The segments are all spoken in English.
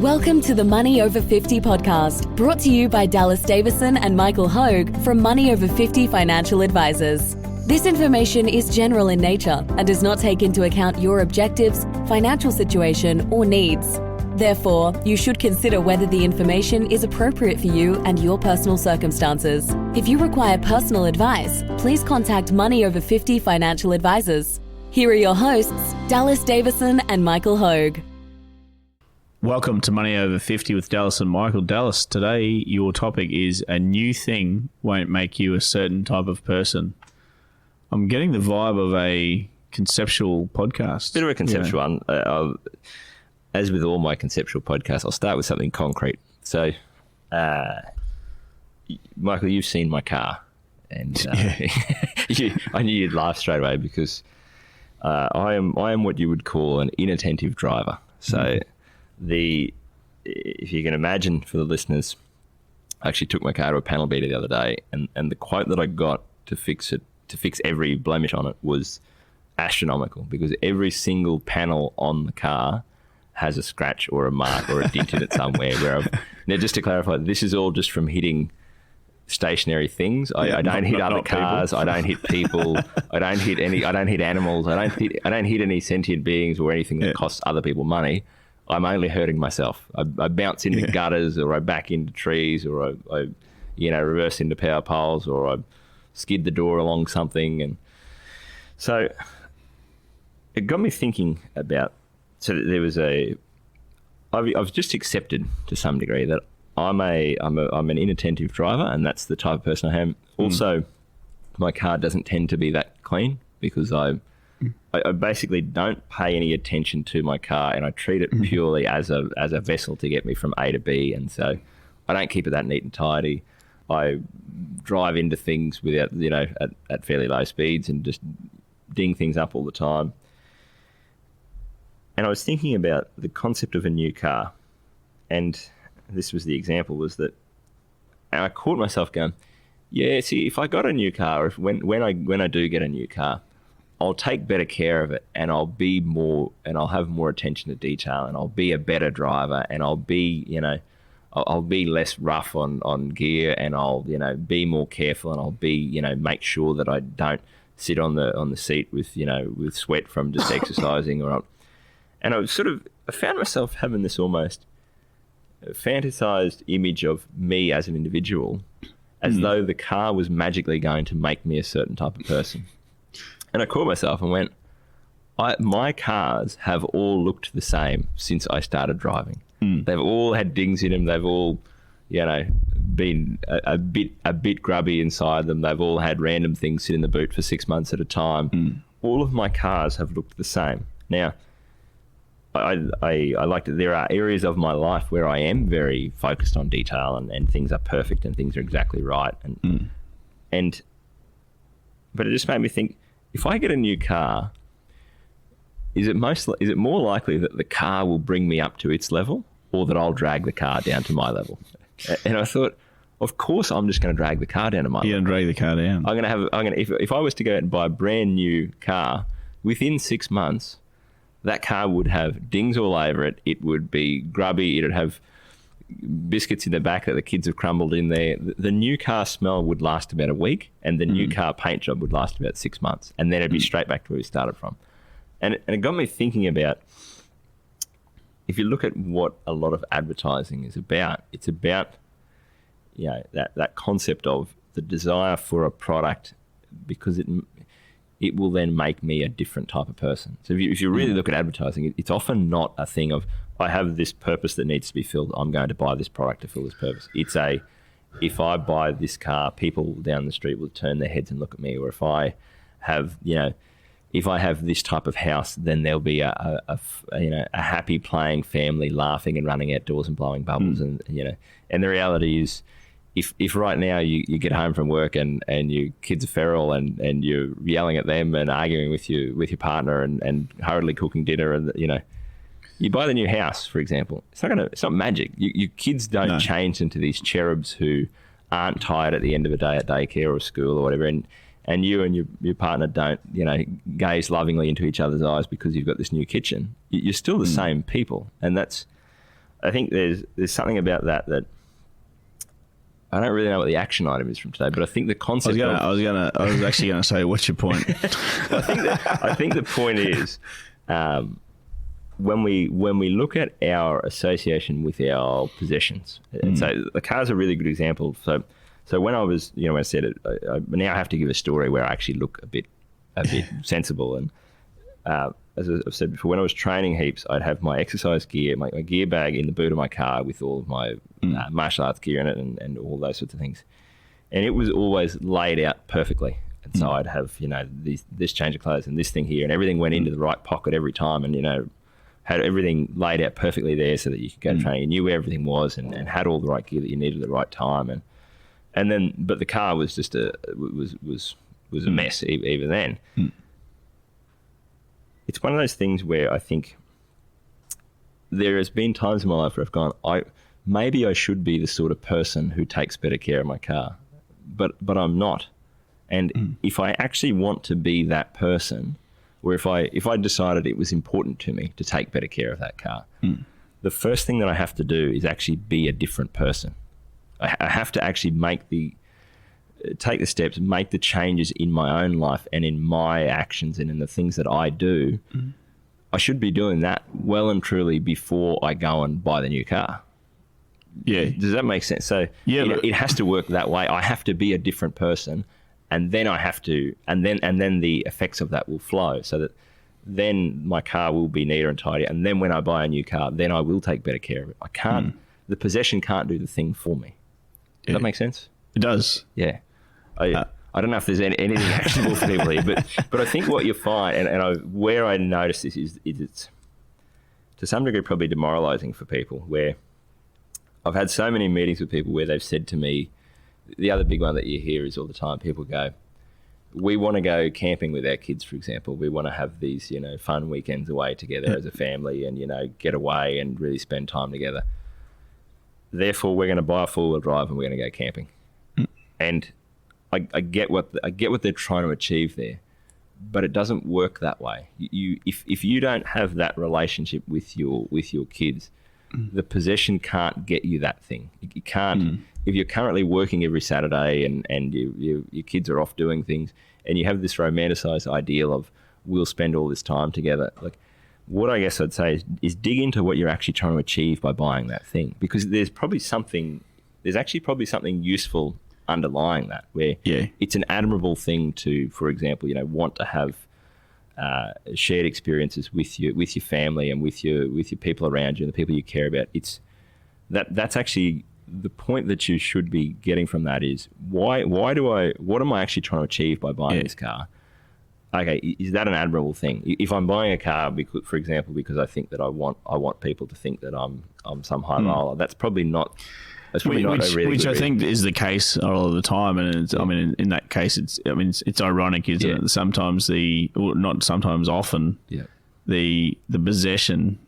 Welcome to the Money Over 50 podcast, brought to you by Dallas Davison and Michael Hogue from Money Over 50 Financial Advisors. This information is general in nature and does not take into account your objectives, financial situation, or needs. Therefore, you should consider whether the information is appropriate for you and your personal circumstances. If you require personal advice, please contact Money Over 50 Financial Advisors. Here are your hosts, Dallas Davison and Michael Hogue. Welcome to Money Over 50 with Dallas and Michael. Dallas, today your topic is a new thing won't make you a certain type of person. I'm getting the vibe of a conceptual podcast. Bit of a conceptual one. As with all my conceptual podcasts, I'll start with something concrete. So, Michael, you've seen my car, and I knew you'd laugh straight away because I am what you would call an inattentive driver. So, if you can imagine for the listeners, I actually took my car to a panel beater the other day, and the quote that I got to fix every blemish on it was astronomical, because every single panel on the car has a scratch or a mark or a dent in it somewhere. Now, just to clarify, this is all just from hitting stationary things. I don't hit other cars. People. I don't hit people. I don't hit animals. I don't hit any sentient beings or anything that costs other people money. I'm only hurting myself. I bounce into gutters, or I back into trees, or I reverse into power poles, or I skid the door along something. And so it got me thinking about, I've just accepted to some degree that I'm an inattentive driver, and that's the type of person I am. Also, my car doesn't tend to be that clean because I basically don't pay any attention to my car, and I treat it purely as a vessel to get me from A to B. And so I don't keep it that neat and tidy. I drive into things without, at fairly low speeds and just ding things up all the time. And I was thinking about the concept of a new car, and this was the example, was that, and I caught myself going, see, if I got a new car, or when I do get a new car, I'll take better care of it, and I'll have more attention to detail, and I'll be a better driver, and I'll be, I'll be less rough on gear, and I'll, be more careful, and I'll be, make sure that I don't sit on the seat with sweat from just exercising, and I found myself having this almost fantasized image of me as an individual, as though the car was magically going to make me a certain type of person. And I caught myself and went, my cars have all looked the same since I started driving. They've all had dings in them. They've all, been a bit grubby inside them. They've all had random things sit in the boot for 6 months at a time. All of my cars have looked the same. Now, I like that there are areas of my life where I am very focused on detail, and things are perfect and things are exactly right. But it just made me think, if I get a new car, is it more likely that the car will bring me up to its level, or that I'll drag the car down to my level? And I thought, of course, I'm just going to drag the car down to my level. You're going to drag the car down. If I was to go out and buy a brand new car, within 6 months, that car would have dings all over it. It would be grubby. It would have biscuits in the back that the kids have crumbled in there. The new car smell would last about a week, and the new car paint job would last about 6 months, and then it'd be straight back to where we started from. And it got me thinking about, if you look at what a lot of advertising is about, it's about that concept of the desire for a product, because it will then make me a different type of person. So if you really look at advertising, it's often not a thing of, I have this purpose that needs to be filled, I'm going to buy this product to fill this purpose. It's if I buy this car, people down the street will turn their heads and look at me. Or if I have, this type of house, then there'll be a happy playing family, laughing and running outdoors and blowing bubbles. And the reality is, if right now you get home from work and your kids are feral and you're yelling at them and arguing with your partner and hurriedly cooking dinner, and you buy the new house, for example, it's not magic. Your kids don't change into these cherubs who aren't tired at the end of the day at daycare or school or whatever, and you and your partner don't gaze lovingly into each other's eyes because you've got this new kitchen. You're still the same people, and that's I think there's something about that I don't really know what the action item is from today, but I think the concept. I was actually gonna say, what's your point? I think the point is, when we look at our association with our possessions, and so the car's a really good example. So when I was, when I said it, I now have to give a story where I actually look a bit sensible. And as I've said before, when I was training heaps, I'd have my exercise gear, my gear bag in the boot of my car with all of my martial arts gear in it and all those sorts of things. And it was always laid out perfectly. And so I'd have, this change of clothes and this thing here, and everything went into the right pocket every time, and, had everything laid out perfectly there so that you could go to training. You knew where everything was and had all the right gear that you needed at the right time. And then, but the car was just was a mess even then. It's one of those things where I think there has been times in my life where I've gone, maybe I should be the sort of person who takes better care of my car, but I'm not. And if I actually want to be that person, or if I decided it was important to me to take better care of that car, the first thing that I have to do is actually be a different person. I have to actually take the steps, make the changes in my own life and in my actions and in the things that I do. I should be doing that well and truly before I go and buy the new car. Yeah. Does that make sense? So it has to work that way. I have to be a different person, and then and then the effects of that will flow, so that then my car will be neater and tidier. And then when I buy a new car, then I will take better care of it. I can't, the possession can't do the thing for me. Does that make sense? It does. Yeah. I don't know if there's anything actionable for people here, but I think what you find, where I notice this is it's to some degree probably demoralising for people, where I've had so many meetings with people where they've said to me, the other big one that you hear is all the time, people go, we want to go camping with our kids, for example. We want to have these, fun weekends away together as a family and, get away and really spend time together. Therefore, we're going to buy a four-wheel drive and we're going to go camping. And I get what they're trying to achieve there, but it doesn't work that way. If you don't have that relationship with your kids, the possession can't get you that thing. You can't. If you're currently working every Saturday and your kids are off doing things, and you have this romanticized ideal of we'll spend all this time together, like what I guess I'd say is dig into what you're actually trying to achieve by buying that thing, because there's actually probably something useful underlying that, where it's an admirable thing to, for example, want to have shared experiences with your family and with your people around you and the people you care about. That's actually the point that you should be getting from that is what am I actually trying to achieve by buying this car? Okay, is that an admirable thing? If I'm buying a car, for example, because I think that I want people to think that I'm some high roller, that's probably not. That's probably not a really which good I think is the case a lot of the time, and I mean, in that case, it's ironic, isn't it? Sometimes often, the possession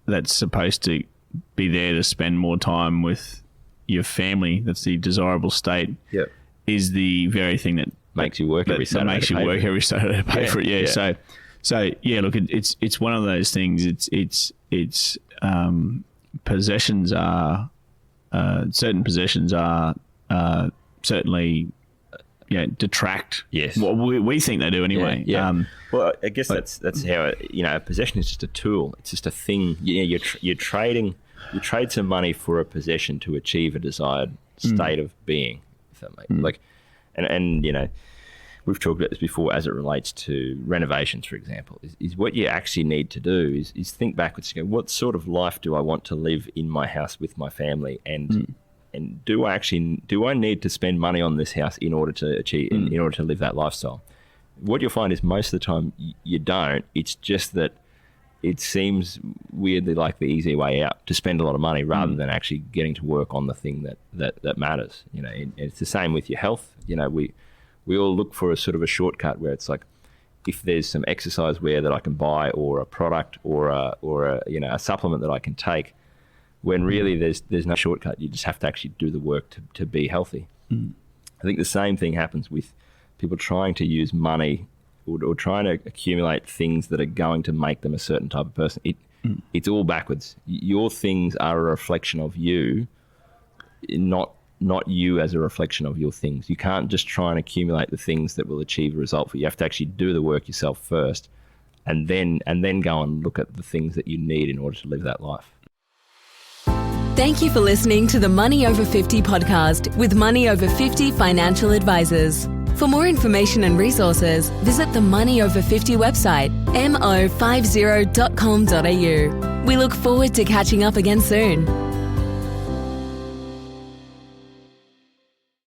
that's supposed to be there to spend more time with your family, that's the desirable state, is the very thing that makes you work every Saturday. That makes you work every Saturday to pay for it. Yeah. So look, it's one of those things. It's possessions are. Certain possessions are certainly detract. Yes. Well, we think they do anyway. Yeah. Well, I guess that's how a possession is just a tool. It's just a thing. You're trading. You trade some money for a possession to achieve a desired state of being. If that makes and we've talked about this before as it relates to renovations, for example. Is what you actually need to do is think backwards and go, what sort of life do I want to live in my house with my family, and do I need to spend money on this house in order to achieve in order to live that lifestyle? What you'll find is most of the time you don't. It's just that it seems weirdly like the easy way out to spend a lot of money rather than actually getting to work on the thing that matters. It's the same with your health. We all look for a sort of a shortcut where it's like, if there's some exercise wear that I can buy, or a product, or a supplement that I can take, when really there's no shortcut. You just have to actually do the work to be healthy. I think the same thing happens with people trying to use money or trying to accumulate things that are going to make them a certain type of person. It's all backwards. Your things are a reflection of you, not you as a reflection of your things. You can't just try and accumulate the things that will achieve a result for you. You have to actually do the work yourself first, and then go and look at the things that you need in order to live that life. Thank you for listening to the Money Over 50 podcast with Money Over 50 financial advisors. For more information and resources, visit the Money Over 50 website, mo50.com.au. We look forward to catching up again soon.